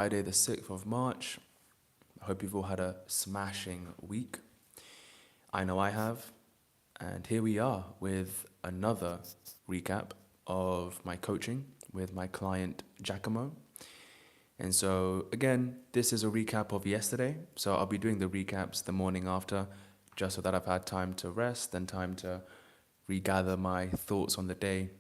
Friday, the 6th of March. I hope you've all had a smashing week. I know I have. And here we are with another recap of my coaching with my client Giacomo. And so, again, this is a recap of yesterday. So, I'll be doing the recaps the morning after, just so that I've had time to rest and time to regather my thoughts on the day.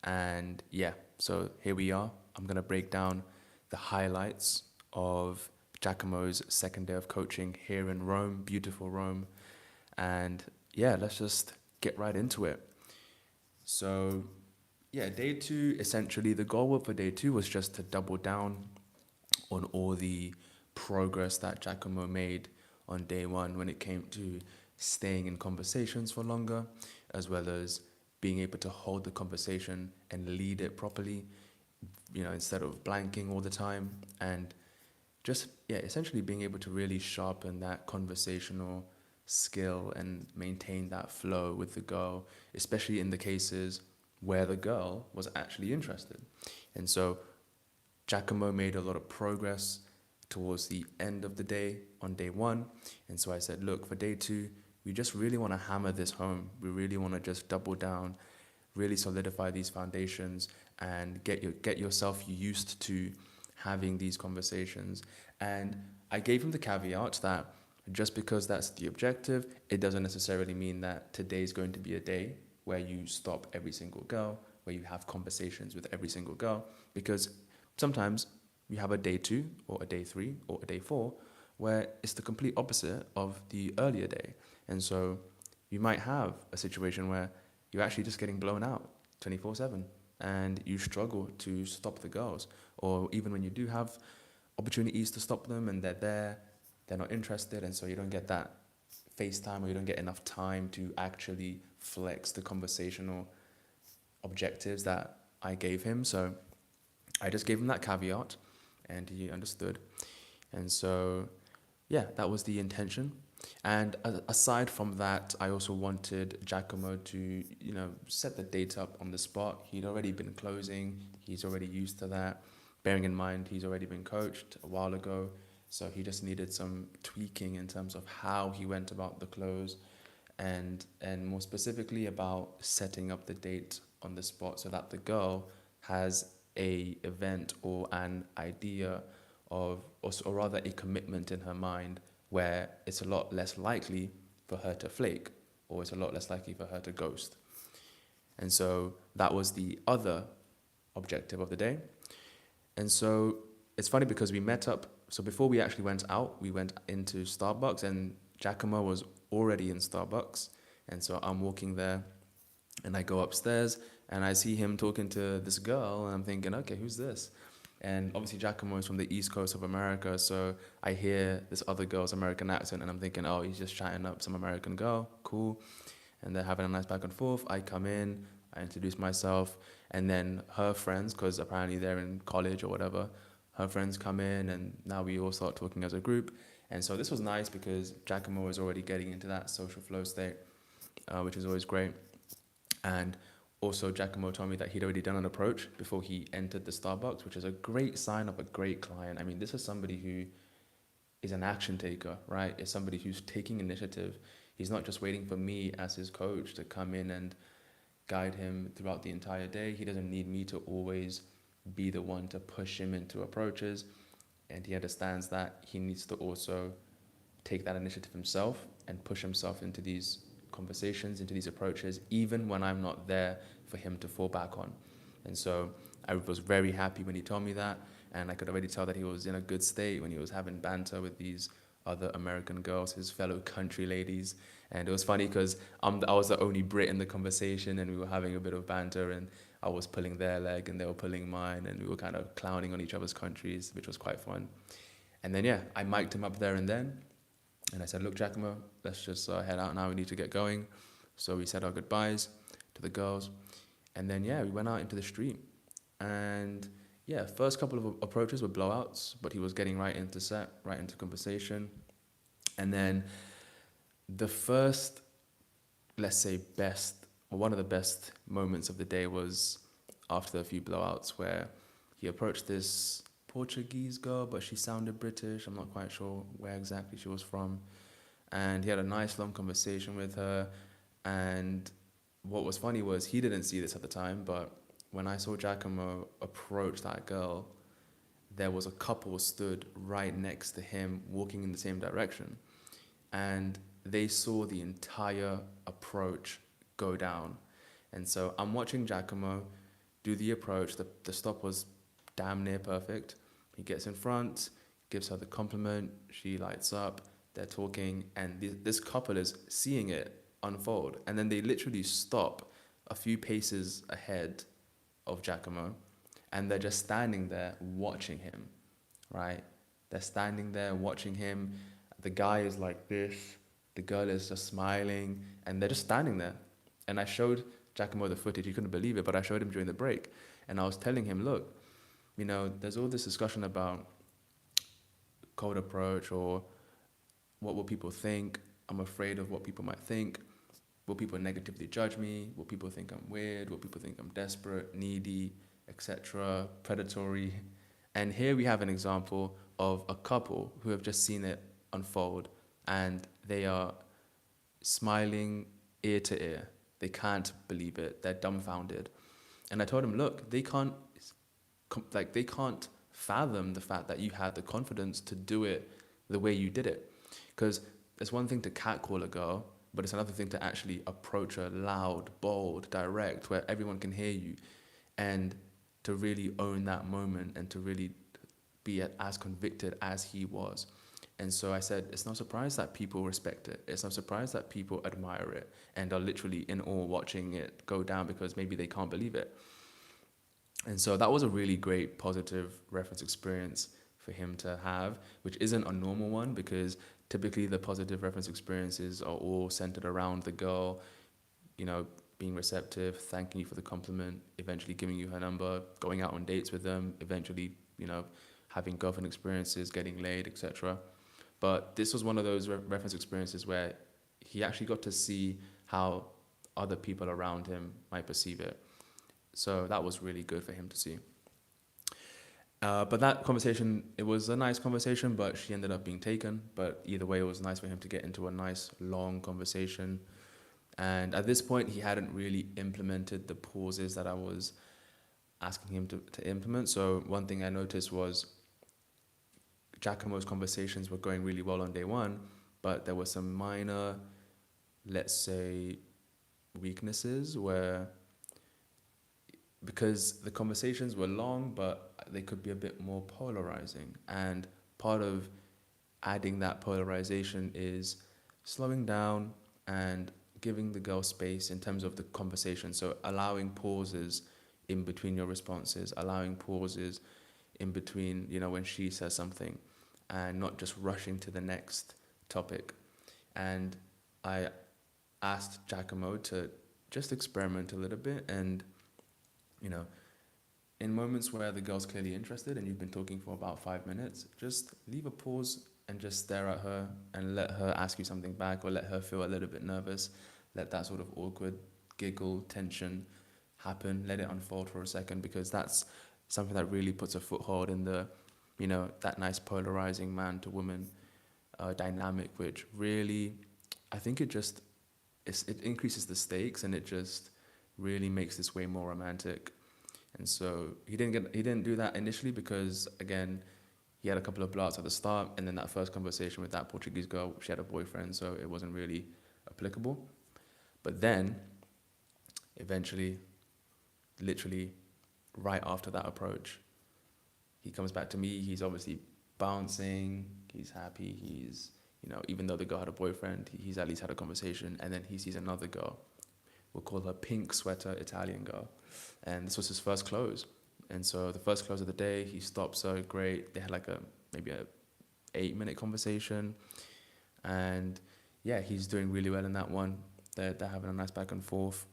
And yeah, so here we are. I'm going to break down the highlights of Giacomo's second day of coaching here in Rome, beautiful Rome. And yeah, let's just get right into it. So, yeah, day two, essentially, the goal for day two was just to double down on all the progress that Giacomo made on day one when it came to staying in conversations for longer, as well as being able to hold the conversation and lead it properly, instead of blanking all the time. And just, yeah, essentially being able to really sharpen that conversational skill and maintain that flow with the girl, especially in the cases where the girl was actually interested. And so Giacomo made a lot of progress towards the end of the day on day one. And so I said, look, for day two, we just really want to hammer this home. We really want to just double down, really solidify these foundations and get yourself used to having these conversations. And I gave him the caveat that just because that's the objective, it doesn't necessarily mean that today's going to be a day where you stop every single girl, where you have conversations with every single girl, because sometimes you have a day two or a day three or a day four where it's the complete opposite of the earlier day. And so you might have a situation where you're actually just getting blown out 24/7 and you struggle to stop the girls. Or even when you do have opportunities to stop them and they're there, they're not interested, and so you don't get that FaceTime or you don't get enough time to actually flex the conversational objectives that I gave him. So I just gave him that caveat and he understood. And so, yeah, that was the intention. And aside from that, I also wanted Giacomo to, set the date up on the spot. He'd already been closing. He's already used to that. Bearing in mind, he's already been coached a while ago. So he just needed some tweaking in terms of how he went about the close and more specifically about setting up the date on the spot so that the girl has a event or an idea of, or rather a commitment in her mind where it's a lot less likely for her to flake or it's a lot less likely for her to ghost. And so that was the other objective of the day. And so it's funny because we met up. So before we actually went out, we went into Starbucks and Giacomo was already in Starbucks. And so I'm walking there and I go upstairs and I see him talking to this girl and I'm thinking, okay, who's this? And obviously Giacomo is from the East Coast of America, so I hear this other girl's American accent and I'm thinking, oh, he's just chatting up some American girl, cool. And they're having a nice back and forth. I come in, I introduce myself, and then her friends, because apparently they're in college or whatever, her friends come in and now we all start talking as a group. And so this was nice because Giacomo was already getting into that social flow state, which is always great. And also, Giacomo told me that he'd already done an approach before he entered the Starbucks, which is a great sign of a great client. I mean, this is somebody who is an action taker, right? Is somebody who's taking initiative. He's not just waiting for me as his coach to come in and guide him throughout the entire day. He doesn't need me to always be the one to push him into approaches. And he understands that he needs to also take that initiative himself and push himself into these conversations, into these approaches, even when I'm not there for him to fall back on. And so I was very happy when he told me that, and I could already tell that he was in a good state when he was having banter with these other American girls, his fellow country ladies. And it was funny because I was the only Brit in the conversation, and we were having a bit of banter, and I was pulling their leg, and they were pulling mine, and we were kind of clowning on each other's countries, which was quite fun. And then, yeah, I mic'd him up there and then, and I said, look, Giacomo, let's just head out now. We need to get going. So we said our goodbyes to the girls. And then, yeah, we went out into the street. And, yeah, first couple of approaches were blowouts, but he was getting right into set, right into conversation. And then the first, let's say, best, or one of the best moments of the day was after a few blowouts where he approached this Portuguese girl, but she sounded British. I'm not quite sure where exactly she was from. And he had a nice long conversation with her. And what was funny was he didn't see this at the time, but when I saw Giacomo approach that girl, there was a couple stood right next to him walking in the same direction. And they saw the entire approach go down. And so I'm watching Giacomo do the approach. The stop was damn near perfect. He gets in front, gives her the compliment. She lights up. They're talking, and this couple is seeing it unfold. And then they literally stop a few paces ahead of Giacomo, and they're just standing there watching him, right? They're standing there watching him. The guy is like this. The girl is just smiling, and they're just standing there. And I showed Giacomo the footage. He couldn't believe it, but I showed him during the break. And I was telling him, look, there's all this discussion about cold approach or what will people think. I'm afraid of what people might think. Will people negatively judge me? Will people think I'm weird? Will people think I'm desperate, needy, etc., predatory? And here we have an example of a couple who have just seen it unfold, and they are smiling ear to ear. They can't believe it. They're dumbfounded. And I told him, look, they can't fathom the fact that you had the confidence to do it the way you did it. Because it's one thing to catcall a girl, but it's another thing to actually approach her loud, bold, direct, where everyone can hear you, and to really own that moment and to really be as convicted as he was. And so I said, it's no surprise that people respect it. It's no surprise that people admire it and are literally in awe watching it go down because maybe they can't believe it. And so that was a really great positive reference experience for him to have, which isn't a normal one because typically the positive reference experiences are all centered around the girl, being receptive, thanking you for the compliment, eventually giving you her number, going out on dates with them, eventually, having girlfriend experiences, getting laid, etc. But this was one of those reference experiences where he actually got to see how other people around him might perceive it. So that was really good for him to see. But that conversation, it was a nice conversation, but she ended up being taken. But either way, it was nice for him to get into a nice, long conversation. And at this point, he hadn't really implemented the pauses that I was asking him to implement. So one thing I noticed was Giacomo's conversations were going really well on day one, but there were some minor, let's say, weaknesses where, because the conversations were long, but they could be a bit more polarizing. And part of adding that polarization is slowing down and giving the girl space in terms of the conversation. So allowing pauses in between your responses, allowing pauses in between, when she says something, and not just rushing to the next topic. And I asked Giacomo to just experiment a little bit and, in moments where the girl's clearly interested and you've been talking for about 5 minutes, just leave a pause and just stare at her and let her ask you something back, or let her feel a little bit nervous. Let that sort of awkward giggle, tension happen. Let it unfold for a second, because that's something that really puts a foothold in the, that nice polarizing man to woman dynamic, which really, I think it increases the stakes, and it just really makes this way more romantic. And so he didn't do that initially because, again, he had a couple of blowouts at the start, and then that first conversation with that Portuguese girl, she had a boyfriend, so it wasn't really applicable. But then, eventually, literally right after that approach, he comes back to me. He's obviously bouncing, he's happy, he's, even though the girl had a boyfriend, he's at least had a conversation, and then he sees another girl. We'll call her Pink Sweater Italian girl. And this was his first close. And so the first close of the day, he stops her, great. They had maybe a 8-minute conversation. And yeah, he's doing really well in that one. They're having a nice back and forth.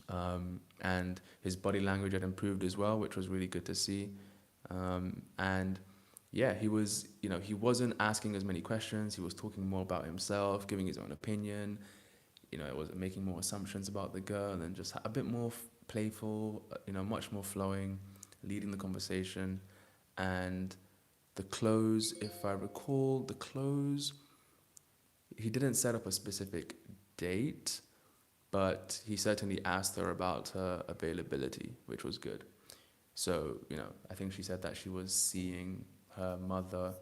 And his body language had improved as well, which was really good to see. And yeah, he wasn't asking as many questions. He was talking more about himself, giving his own opinion. It was making more assumptions about the girl, and just a bit more playful, much more flowing, leading the conversation. And the close, if I recall, he didn't set up a specific date, but he certainly asked her about her availability, which was good. So, I think she said that she was seeing her mother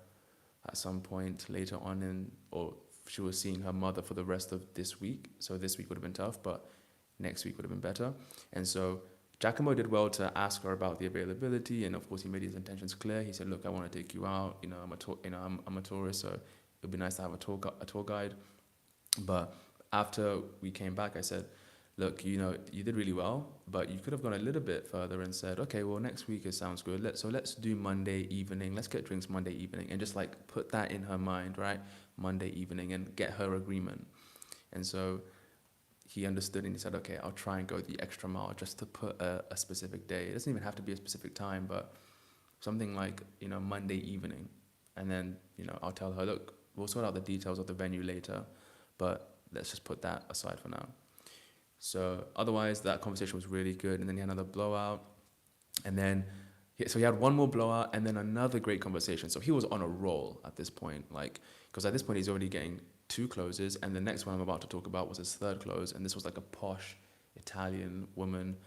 at some point later on or she was seeing her mother for the rest of this week. So this week would have been tough, but next week would have been better. And so Giacomo did well to ask her about the availability, and of course he made his intentions clear. He said, "Look, I want to take you out. I'm a tourist, so it'd be nice to have a tour guide." But after we came back, I said, "Look, you did really well, but you could have gone a little bit further and said, okay, well, next week it sounds good. Let's do Monday evening. Let's get drinks Monday evening," and just like put that in her mind, right? Monday evening, and get her agreement. And so he understood, and he said, "Okay, I'll try and go the extra mile just to put a specific day. It doesn't even have to be a specific time, but something like, Monday evening." And then, I'll tell her, "Look, we'll sort out the details of the venue later, but let's just put that aside for now." So otherwise, that conversation was really good. And then he had another blowout. And then, so he had one more blowout and then another great conversation. So he was on a roll at this point, because at this point he's already getting 2 closes. And the next one I'm about to talk about was his 3rd close. And this was like a posh Italian woman.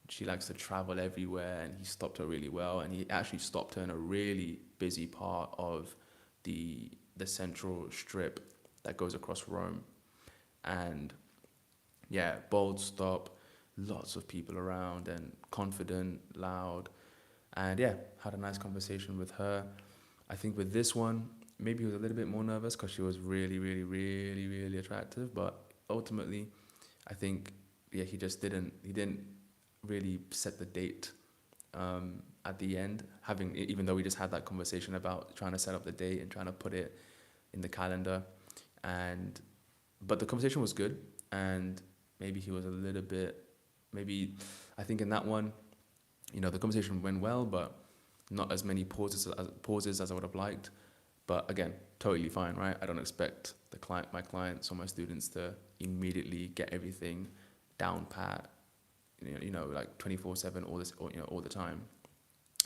She likes to travel everywhere, and he stopped her really well. And he actually stopped her in a really busy part of the central strip that goes across Rome. And yeah, bold stop, lots of people around, and confident, loud. And yeah, had a nice conversation with her. I think with this one, maybe he was a little bit more nervous because she was really, really, really, really attractive. But ultimately, I think, yeah, he didn't really set the date at the end, even though we just had that conversation about trying to set up the date and trying to put it in the calendar. But the conversation was good, and maybe he was a little bit, I think in that one, the conversation went well, but not as many pauses as I would have liked. But again, totally fine, right? I don't expect my clients or my students to immediately get everything down pat, like 24/7 all the time.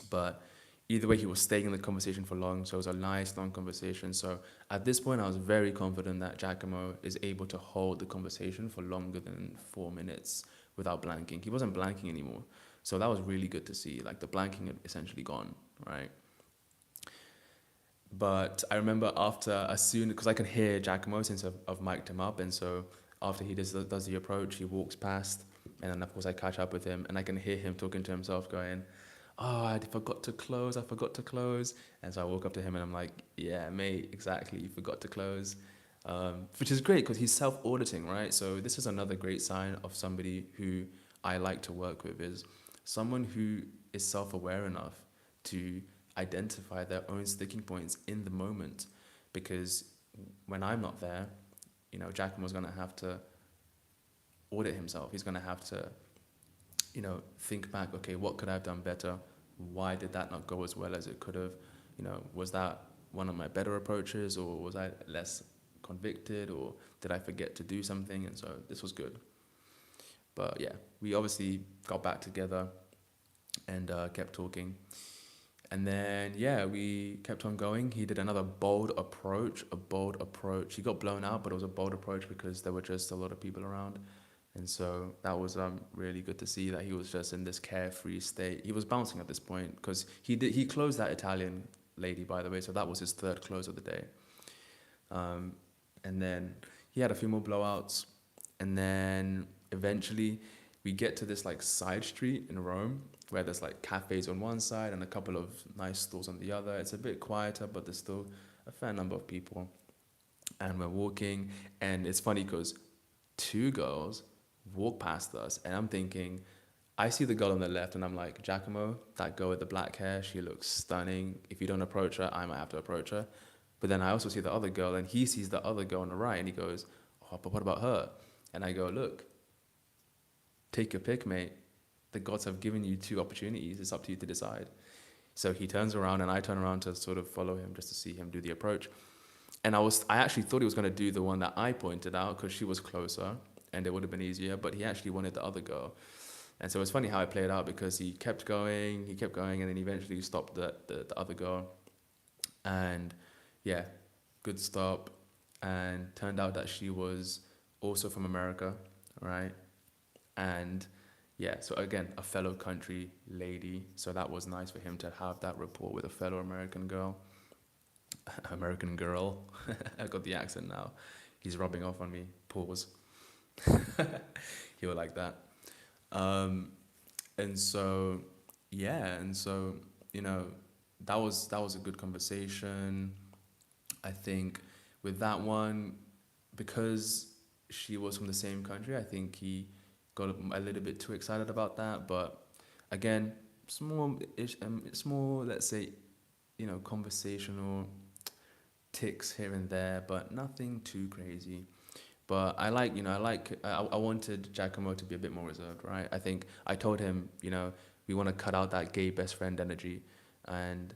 But either way, he was staying in the conversation for long, so it was a nice long conversation. So at this point, I was very confident that Giacomo is able to hold the conversation for longer than 4 minutes without blanking. He wasn't blanking anymore, so that was really good to see. Like, the blanking had essentially gone, right? But I remember because I can hear Giacomo since I've mic'd him up, and so after he does the approach, he walks past, and then of course I catch up with him, and I can hear him talking to himself, going, "Oh, I forgot to close." And so I woke up to him and I'm like, "Yeah, mate, exactly, you forgot to close." Which is great because he's self-auditing, right? So this is another great sign of somebody who I like to work with, is someone who is self-aware enough to identify their own sticking points in the moment. Because when I'm not there, Giacomo's going to have to audit himself. He's going to have to think back, okay, what could I have done better? Why did that not go as well as it could have? Was that one of my better approaches, or was I less convicted, or did I forget to do something? And so this was good. But yeah, we obviously got back together and kept talking. And then, yeah, we kept on going. He did another bold approach. He got blown out, but it was a bold approach because there were just a lot of people around. And so that was really good to see that he was just in this carefree state. He was bouncing at this point because he closed that Italian lady, by the way, so that was his 3rd close of the day. And then he had a few more blowouts, and then eventually we get to this like side street in Rome where there's like cafes on one side and a couple of nice stores on the other. It's a bit quieter, but there's still a fair number of people. And we're walking, and it's funny because 2 girls walk past us, and I'm thinking, I see the girl on the left, and I'm like, "Giacomo, that girl with the black hair, she looks stunning. If you don't approach her, I might have to approach her." But then I also see the other girl, and he sees the other girl on the right, and he goes, "Oh, but what about her?" And I go, "Look, take your pick, mate. The gods have given you 2 opportunities. It's up to you to decide." So he turns around, and I turn around to sort of follow him just to see him do the approach. And I actually thought he was going to do the one that I pointed out because she was closer and it would have been easier, but he actually wanted the other girl. And so it's funny how it played out because he kept going, and then eventually stopped the other girl. And yeah, good stop. And turned out that she was also from America, right? And yeah, so again, a fellow country lady. So that was nice for him to have that rapport with a fellow American girl. American girl. I got the accent now. He's rubbing off on me. Pause. He would like that. Um, and so, yeah, and so, you know, that was a good conversation. I think with that one, because she was from the same country, I think he got a little bit too excited about that. But again, small, let's say, conversational ticks here and there, but nothing too crazy. But I wanted Giacomo to be a bit more reserved, right? I think I told him, we want to cut out that gay best friend energy. And,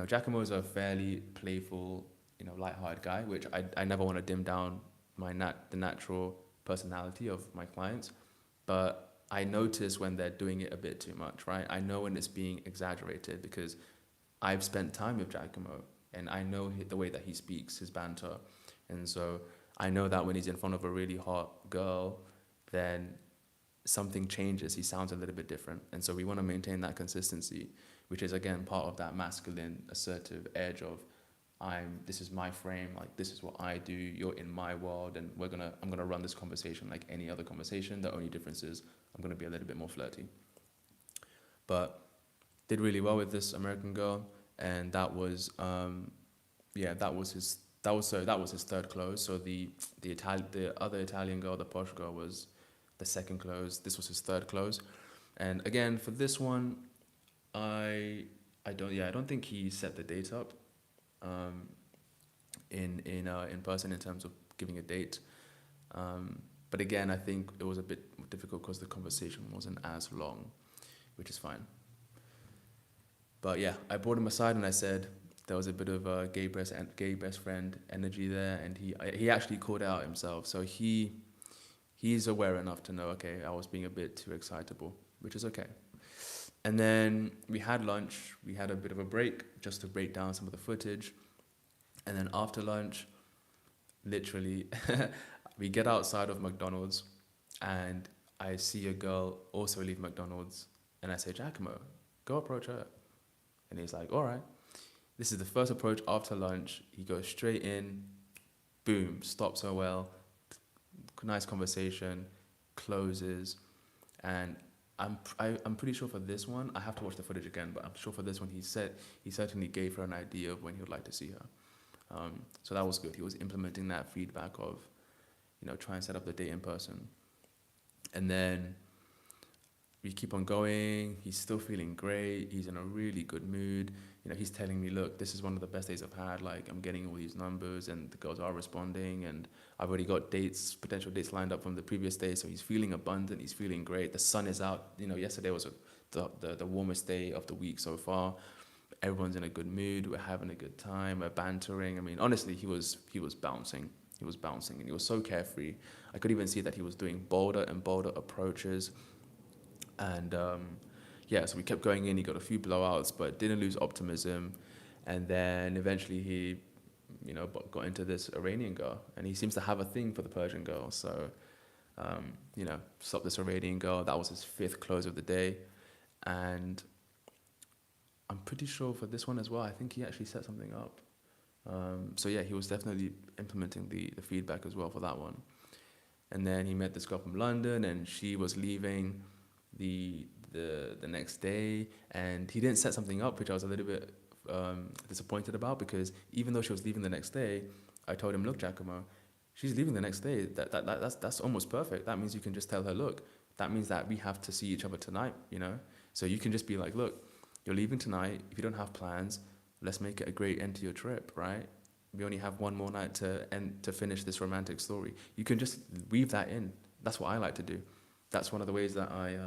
Giacomo is a fairly playful, lighthearted guy, which I never want to dim down the natural personality of my clients. But I notice when they're doing it a bit too much, right? I know when it's being exaggerated because I've spent time with Giacomo and I know the way that he speaks, his banter. And so I know that when he's in front of a really hot girl, then something changes. He sounds a little bit different. And so we want to maintain that consistency, which is again part of that masculine, assertive edge of this is my frame, like this is what I do, you're in my world, and I'm gonna run this conversation like any other conversation. The only difference is I'm gonna be a little bit more flirty. But did really well with this American girl, and that was that was his third close. So the other Italian girl, the posh girl, was the second close. This was his third close, and again for this one, I don't think he set the date up, um, in person in terms of giving a date. But again, I think it was a bit difficult because the conversation wasn't as long, which is fine. But yeah, I brought him aside and I said there was a bit of a gay best friend energy there, and he actually called it out himself. So he's aware enough to know, okay, I was being a bit too excitable, which is okay. And then we had lunch. We had a bit of a break just to break down some of the footage. And then after lunch, literally, we get outside of McDonald's, and I see a girl also leave McDonald's, and I say, Giacomo, go approach her. And he's like, all right. This is the first approach after lunch. He goes straight in, boom, stops her well, nice conversation, closes, and I'm pretty sure for this one, I have to watch the footage again, but I'm sure for this one, he certainly gave her an idea of when he would like to see her. So that was good. He was implementing that feedback of, try and set up the date in person. And then we keep on going. He's still feeling great. He's in a really good mood. He's telling me, look, this is one of the best days I've had. Like, I'm getting all these numbers and the girls are responding, and I've already got potential dates lined up from the previous day. So he's feeling abundant. He's feeling great. The sun is out. Yesterday was the warmest day of the week so far. Everyone's in a good mood. We're having a good time. We're bantering. I mean, honestly, he was bouncing. He was bouncing, and he was so carefree. I could even see that he was doing bolder and bolder approaches. And so we kept going in. He got a few blowouts, but didn't lose optimism. And then eventually he, got into this Iranian girl, and he seems to have a thing for the Persian girl. So, stopped this Iranian girl. That was his fifth close of the day, and I'm pretty sure for this one as well, I think he actually set something up. So yeah, he was definitely implementing the feedback as well for that one. And then he met this girl from London, and she was leaving the next day, and he didn't set something up, which I was a little bit disappointed about, because even though she was leaving the next day, I told him, look, Giacomo, she's leaving the next day. That's almost perfect. That means you can just tell her, look, that means that we have to see each other tonight, So you can just be like, look, you're leaving tonight. If you don't have plans, let's make it a great end to your trip, right? We only have one more night to finish this romantic story. You can just weave that in. That's what I like to do. That's one of the ways that I,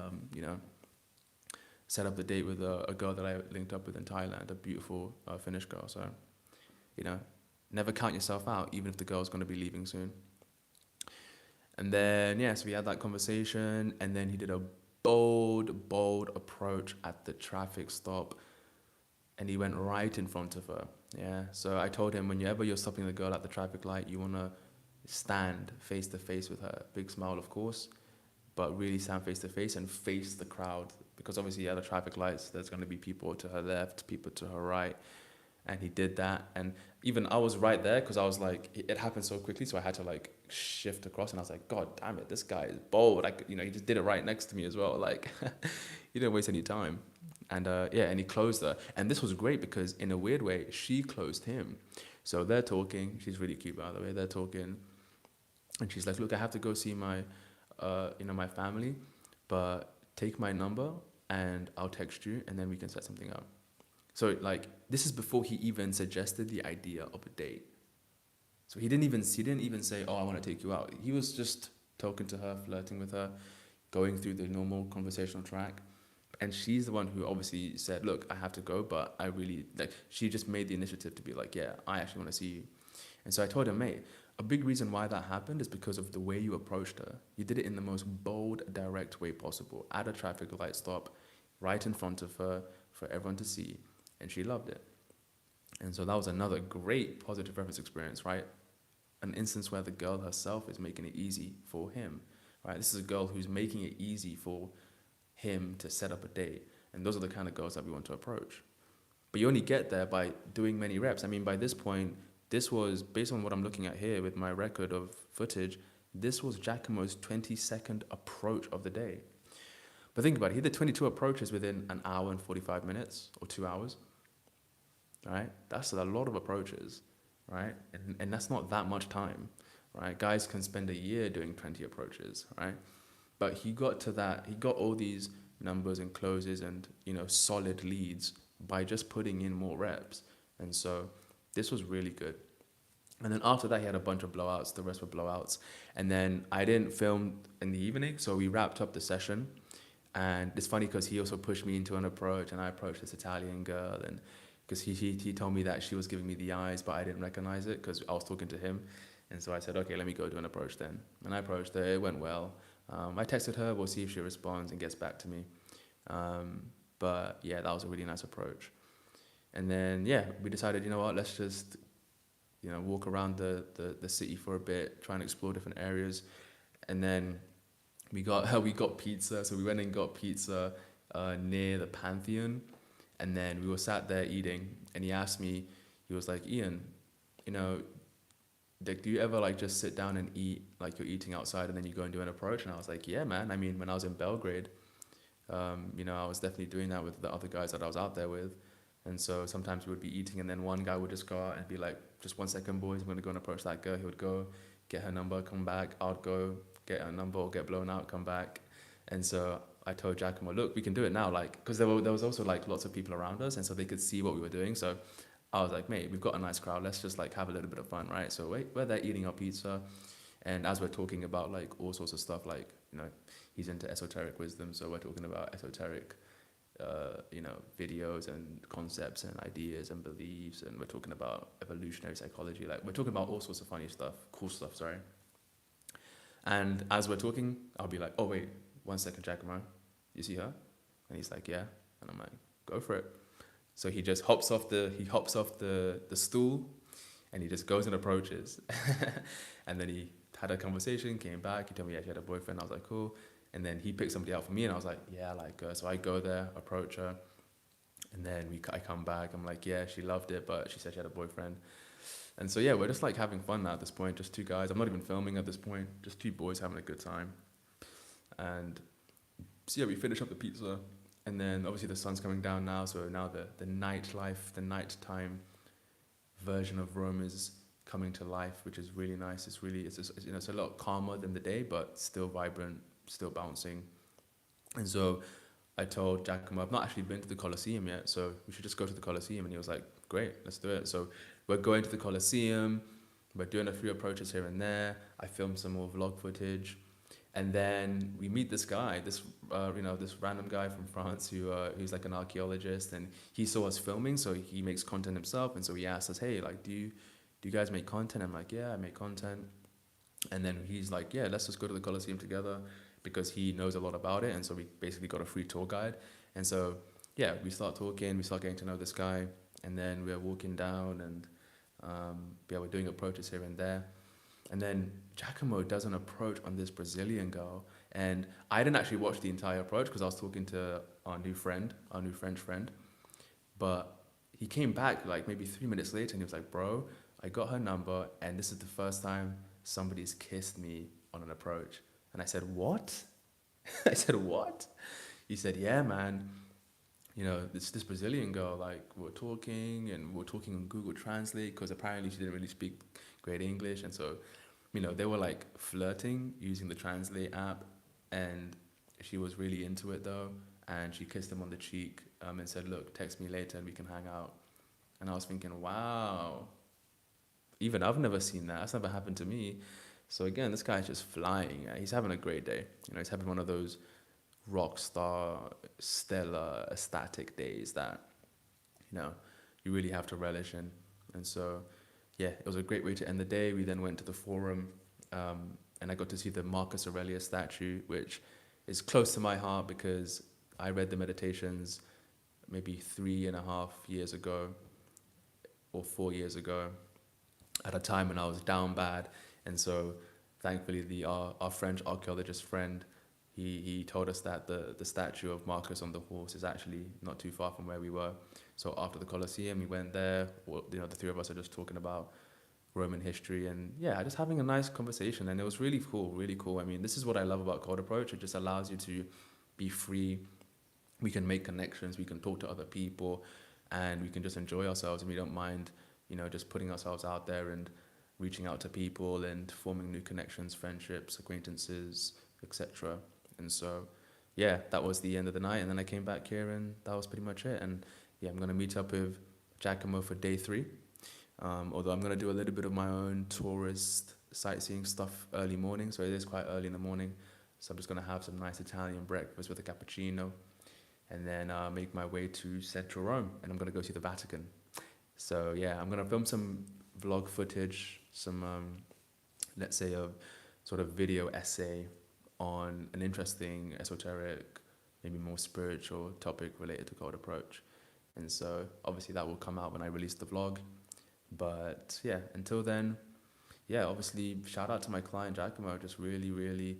set up the date with a girl that I linked up with in Thailand, a beautiful Finnish girl. So, never count yourself out, even if the girl's going to be leaving soon. And then, so we had that conversation, and then he did a bold approach at the traffic stop, and he went right in front of her. Yeah. So I told him, whenever you're stopping the girl at the traffic light, you wanna stand face to face with her. Big smile, of course, but really stand face to face and face the crowd, because obviously at the traffic lights, there's gonna be people to her left, people to her right, and he did that. And even I was right there because I was like, it happened so quickly, so I had to like shift across, and I was like, God damn it, this guy is bold. Like, he just did it right next to me as well. Like, he didn't waste any time. And yeah, and he closed her, and this was great because in a weird way, she closed him. So they're talking. She's really cute, by the way. They're talking, and she's like, "Look, I have to go see my, my family, but take my number and I'll text you, and then we can set something up." So like this is before he even suggested the idea of a date. So he didn't even say, "Oh, I want to take you out." He was just talking to her, flirting with her, going through the normal conversational track. And she's the one who obviously said, "Look, I have to go, but I really like." She just made the initiative to be like, "Yeah, I actually want to see you." And so I told him, "Mate, a big reason why that happened is because of the way you approached her. You did it in the most bold, direct way possible, at a traffic light stop, right in front of her for everyone to see, and she loved it." And so that was another great positive reference experience, right? An instance where the girl herself is making it easy for him, right? This is a girl who's making it easy for him to set up a date. And those are the kind of girls that we want to approach. But you only get there by doing many reps. I mean, by this point, this was, based on what I'm looking at here with my record of footage, this was Giacomo's 22nd approach of the day. But think about it, he did 22 approaches within an hour and 45 minutes or 2 hours, right? That's a lot of approaches, right? And that's not that much time, right? Guys can spend a year doing 20 approaches, right? But he got all these numbers and closes and, solid leads by just putting in more reps. And so this was really good. And then after that, he had a bunch of blowouts. The rest were blowouts. And then I didn't film in the evening, so we wrapped up the session. And it's funny because he also pushed me into an approach, and I approached this Italian girl, and because he told me that she was giving me the eyes, but I didn't recognize it because I was talking to him. And so I said, okay, let me go do an approach then. And I approached her. It went well. I texted her. We'll see if she responds and gets back to me. But yeah, that was a really nice approach. And then, yeah, we decided, you know what, let's just, walk around the city for a bit, try and explore different areas. And then we got pizza. So we went and got pizza near the Pantheon. And then we were sat there eating. And he asked me, he was like, "Ian, like, do you ever like just sit down and eat like you're eating outside and then you go and do an approach?" And I was like, "Yeah, man. I mean, when I was in Belgrade, I was definitely doing that with the other guys that I was out there with. And so sometimes we would be eating and then one guy would just go out and be like, 'Just 1 second, boys, I'm going to go and approach that girl.' He would go, get her number, come back. I'd go, get her number or get blown out, come back." And so I told Giacomo, "Look, we can do it now." Like, because there was also like lots of people around us, and so they could see what we were doing. So I was like, "Mate, we've got a nice crowd. Let's just like have a little bit of fun, right?" So we're there eating our pizza. And as we're talking about like all sorts of stuff, like, he's into esoteric wisdom. So we're talking about esoteric videos and concepts and ideas and beliefs, and we're talking about evolutionary psychology. Like, we're talking about all sorts of funny stuff, cool stuff, sorry. And as we're talking, I'll be like, "Oh wait, 1 second, Giacomo, you see her?" And he's like, "Yeah." And I'm like, "Go for it." So he just hops off the stool, and he just goes and approaches. And then he had a conversation, came back, he told me, yeah, she had a boyfriend. I was like, cool. And then he picked somebody out for me, and I was like, yeah, I like her. So I go there, approach her, and then I come back. I'm like, yeah, she loved it, but she said she had a boyfriend. And so yeah, we're just like having fun now at this point, just two guys. I'm not even filming at this point, just two boys having a good time. And so yeah, we finish up the pizza, and then obviously the sun's coming down now. So now the nightlife, the nighttime version of Rome is coming to life, which is really nice. It's a lot calmer than the day, but still vibrant, still bouncing. And so I told Giacomo, I've not actually been to the Colosseum yet, so we should just go to the Colosseum. And he was like, great, let's do it. So we're going to the Colosseum, we're doing a few approaches here and there. I filmed some more vlog footage. And then we meet this guy, this random guy from France who's like an archaeologist, and he saw us filming, so he makes content himself. And so he asked us, hey, like, do you guys make content? I'm like, yeah, I make content. And then he's like, yeah, let's just go to the Colosseum together. because he knows a lot about it, and so we basically got a free tour guide. And so yeah, we start talking, we start getting to know this guy, and then we're walking down, and yeah, we're doing approaches here and there. And then Giacomo does an approach on this Brazilian girl, and I didn't actually watch the entire approach because I was talking to our new friend, our new French friend. But he came back like maybe 3 minutes later, and he was like, "Bro, I got her number, and this is the first time somebody's kissed me on an approach." And I said, "What?" I said, "What?" He said, "Yeah, man. You know, this Brazilian girl, like, we're talking on Google Translate because apparently she didn't really speak great English. And so, you know, they were like flirting using the Translate app. And she was really into it though. And she kissed him on the cheek and said, 'Look, text me later and we can hang out.'" And I was thinking, wow, even I've never seen that. That's never happened to me. So again, this guy's just flying. He's having a great day. You know, he's having one of those rock star, stellar, ecstatic days that, you know, you really have to relish in. And so, yeah, it was a great way to end the day. We then went to the Forum, and I got to see the Marcus Aurelius statue, which is close to my heart because I read the Meditations maybe 3.5 years ago or 4 years ago at a time when I was down bad. And so thankfully our French archaeologist friend, he told us that the statue of Marcus on the horse is actually not too far from where we were. So after the Colosseum, we went there. You know, the three of us are just talking about Roman history and yeah, just having a nice conversation. And it was really cool, really cool. I mean, this is what I love about Cold Approach. It just allows you to be free. We can make connections. We can talk to other people, and we can just enjoy ourselves. And we don't mind, you know, just putting ourselves out there and reaching out to people and forming new connections, friendships, acquaintances, etc. And so, yeah, that was the end of the night. And then I came back here, and that was pretty much it. And yeah, I'm gonna meet up with Giacomo for day 3. Although I'm gonna do a little bit of my own tourist sightseeing stuff early morning, so it is quite early in the morning. So I'm just gonna have some nice Italian breakfast with a cappuccino, and then make my way to central Rome, and I'm gonna go see the Vatican. So yeah, I'm gonna film some vlog footage, some let's say a sort of video essay on an interesting esoteric, maybe more spiritual topic related to Cold Approach. And so obviously that will come out when I release the vlog. But yeah, until then, yeah, obviously shout out to my client Giacomo, just really, really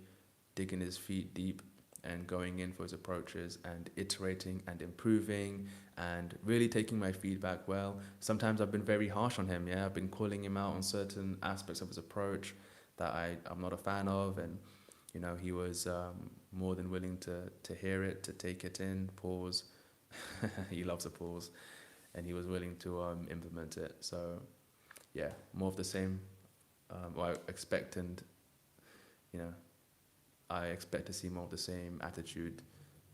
digging his feet deep and going in for his approaches and iterating and improving and really taking my feedback well. Sometimes I've been very harsh on him, yeah. I've been calling him out on certain aspects of his approach that I'm not a fan of, and you know, he was more than willing to hear it, to take it in, pause. He loves a pause, and he was willing to implement it. So yeah, more of the same. Well, I expect, and you know, I expect to see more of the same attitude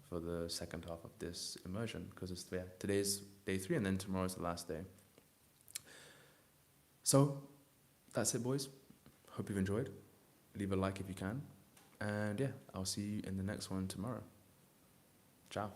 for the second half of this immersion, because it's today's day 3 and then tomorrow's the last day. So that's it, boys. Hope you've enjoyed. Leave a like if you can, and yeah, I'll see you in the next one tomorrow. Ciao.